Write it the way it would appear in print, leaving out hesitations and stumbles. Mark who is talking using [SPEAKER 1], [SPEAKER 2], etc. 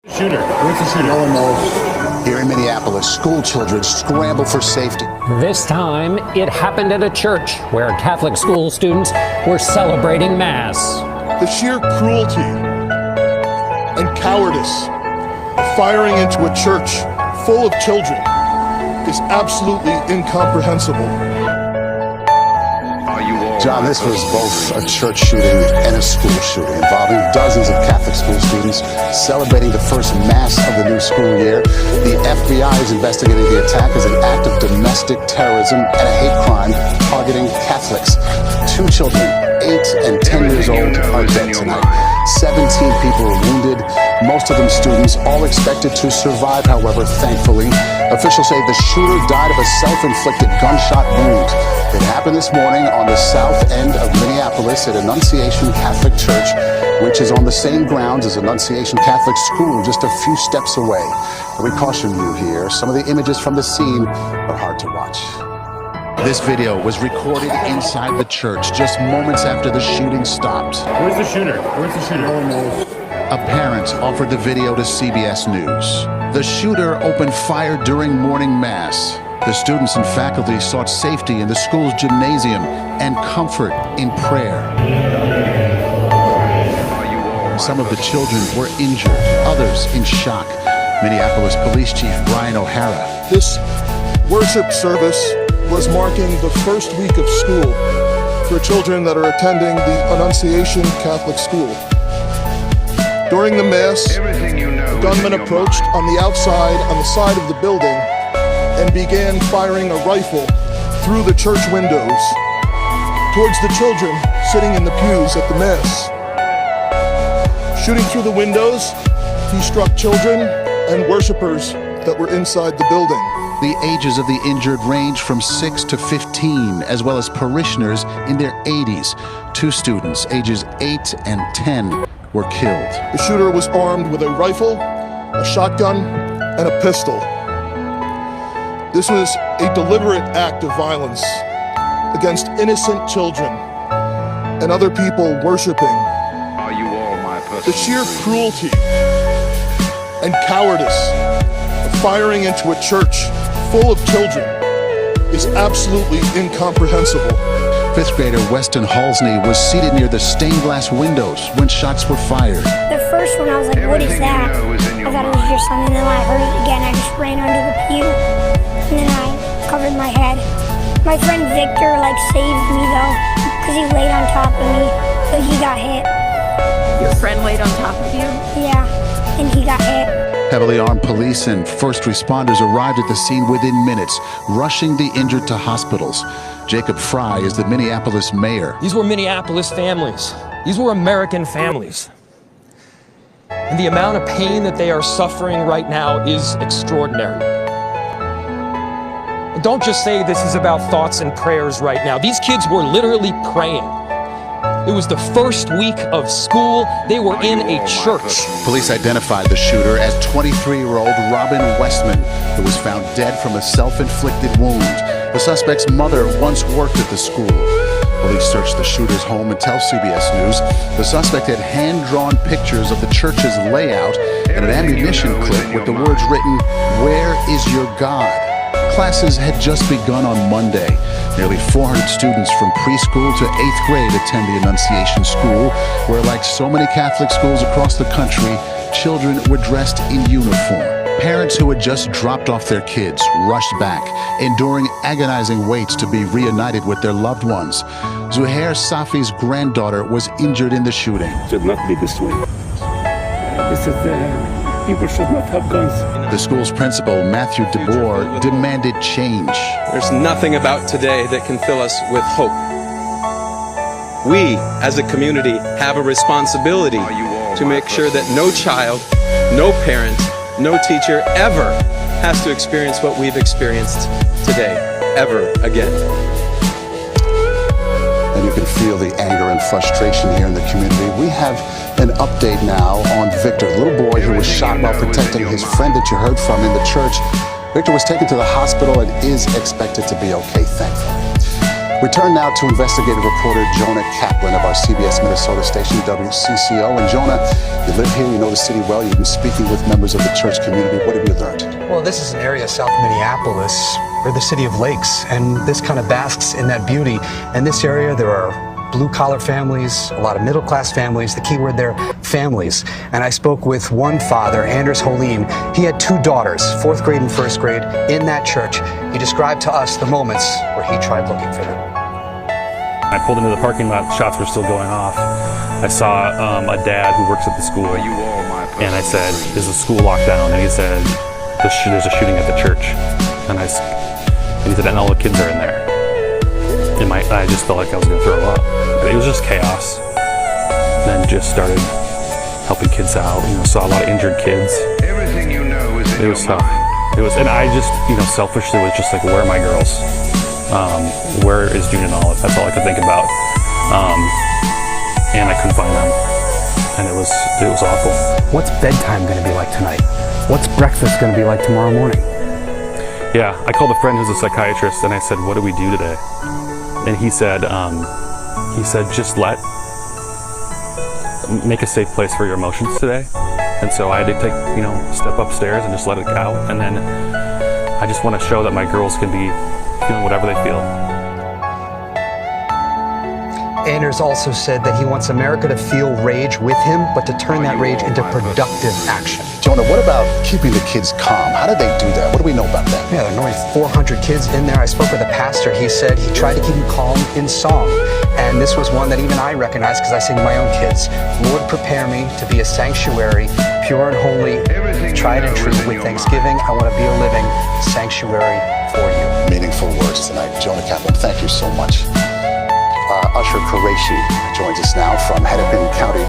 [SPEAKER 1] Shooter. Where's the shooter?
[SPEAKER 2] No one knows. Here in Minneapolis, school children scramble for safety.
[SPEAKER 3] This time, it happened at a church where Catholic school students were celebrating Mass.
[SPEAKER 4] The sheer cruelty and cowardice of firing into a church full of children is absolutely incomprehensible.
[SPEAKER 2] John, this was both a church shooting and a school shooting involving dozens of Catholic school students celebrating the first Mass of the new school year. The FBI is investigating the attack as an act of domestic terrorism and a hate crime targeting Catholics. 2 children, 8 and 10 years old, are dead tonight. 17 people were wounded, most of them students, all expected to survive, however, thankfully. Officials say the shooter died of a self-inflicted gunshot wound. It happened this morning on the south end of Minneapolis at Annunciation Catholic Church, which is on the same grounds as Annunciation Catholic School, just a few steps away. But we caution you here, some of the images from the scene are hard to watch. This video was recorded inside the church just moments after the shooting stopped.
[SPEAKER 1] Where's the shooter? Where's the shooter?
[SPEAKER 2] No one knows. A parent offered the video to CBS News. The shooter opened fire during morning Mass. The students and faculty sought safety in the school's gymnasium and comfort in prayer. Some of the children were injured, others in shock. Minneapolis Police Chief Brian O'Hara.
[SPEAKER 4] This worship service was marking the first week of school for children that are attending the Annunciation Catholic School. During the Mass, a gunman approached on the outside on the side of the building and began firing a rifle through the church windows towards the children sitting in the pews at the Mass. Shooting through the windows, he struck children and worshipers that were inside the building.
[SPEAKER 2] The ages of the injured range from 6 to 15, as well as parishioners in their 80s. 2 students, ages 8 and 10, were killed.
[SPEAKER 4] The shooter was armed with a rifle, a shotgun, and a pistol. This was a deliberate act of violence against innocent children and other people worshiping. The sheer cruelty and cowardice of firing into a church full of children is absolutely incomprehensible.
[SPEAKER 2] 5th grader Weston Halsney was seated near the stained glass windows when shots were fired.
[SPEAKER 5] The first one, I was like, what is that? I thought it was just something, and then when I heard it again, I just ran under the pew, and then I covered my head. My friend Victor, saved me, though, because he laid on top of me, but he got hit.
[SPEAKER 6] Your friend laid on top of you?
[SPEAKER 5] Yeah, and he got hit.
[SPEAKER 2] Heavily armed police and first responders arrived at the scene within minutes, rushing the injured to hospitals. Jacob Fry is the Minneapolis mayor.
[SPEAKER 7] These were Minneapolis families. These were American families. And the amount of pain that they are suffering right now is extraordinary. And don't just say this is about thoughts and prayers right now. These kids were literally praying. It was the first week of school. They were in a church.
[SPEAKER 2] Police identified the shooter as 23-year-old Robin Westman, who was found dead from a self-inflicted wound. The suspect's mother once worked at the school. Police searched the shooter's home and tell CBS News the suspect had hand-drawn pictures of the church's layout and an ammunition clip with the words written, "Where is your God?" Classes had just begun on Monday. Nearly 400 students from preschool to 8th grade attend the Annunciation School, where, like so many Catholic schools across the country, children were dressed in uniform. Parents who had just dropped off their kids rushed back, enduring agonizing waits to be reunited with their loved ones. Zuhair Safi's granddaughter was injured in the shooting.
[SPEAKER 8] It should not be this way. People should not have guns.
[SPEAKER 2] The school's principal, Matthew DeBoer, demanded change.
[SPEAKER 9] There's nothing about today that can fill us with hope. We, as a community, have a responsibility to make sure that no child, no parent, no teacher ever has to experience what we've experienced today, ever again.
[SPEAKER 2] And you can feel the anger and frustration here in the community. We have an update now on Victor, the little boy who was shot while protecting his friend that you heard from in the church. Victor was taken to the hospital and is expected to be okay, thankfully. We turn now to investigative reporter Jonah Kaplan of our CBS Minnesota station, WCCO. And Jonah, you live here, you know the city well, you've been speaking with members of the church community. What have you learned?
[SPEAKER 10] Well, this is an area of South Minneapolis. We're the city of lakes, and this kind of basks in that beauty. In this area, there are blue-collar families, a lot of middle-class families. The key word there, families. And I spoke with one father, Anders Holim. He had two daughters, 4th grade and 1st grade, in that church. He described to us the moments where he tried looking for them.
[SPEAKER 11] I pulled into the parking lot, shots were still going off. I saw a dad who works at the school, and I said, is the school locked down? And he said, there's a shooting at the church. And he said, and all the kids are in there. And I just felt like I was gonna throw up. It was just chaos. Then just started helping kids out, saw a lot of injured kids.
[SPEAKER 12] Everything you know is in
[SPEAKER 11] It was tough. It was, and I just, selfishly was just like, where are my girls? Where is June and Olive? That's all I could think about. And I couldn't find them. And it was awful.
[SPEAKER 10] What's bedtime going to be like tonight? What's breakfast going to be like tomorrow morning?
[SPEAKER 11] Yeah, I called a friend who's a psychiatrist and I said, what do we do today? And he said, just make a safe place for your emotions today. And so I had to take, step upstairs and just let it out. And then I just want to show that my girls can be feeling whatever they feel.
[SPEAKER 10] Anders also said that he wants America to feel rage with him, but to turn that rage into productive action.
[SPEAKER 2] Jonah, what about keeping the kids calm? How did they do that? What do we know about that?
[SPEAKER 10] Yeah, there are only 400 kids in there. I spoke with a pastor. He said he tried to keep them calm in song. And this was one that even I recognized because I sing to my own kids. Lord, prepare me to be a sanctuary, pure and holy, tried and true. With thanksgiving, I want to be a living sanctuary for you.
[SPEAKER 2] Meaningful words tonight. Jonah Kaplan, thank you so much. Usher Qureshi joins us now from Hennepin County.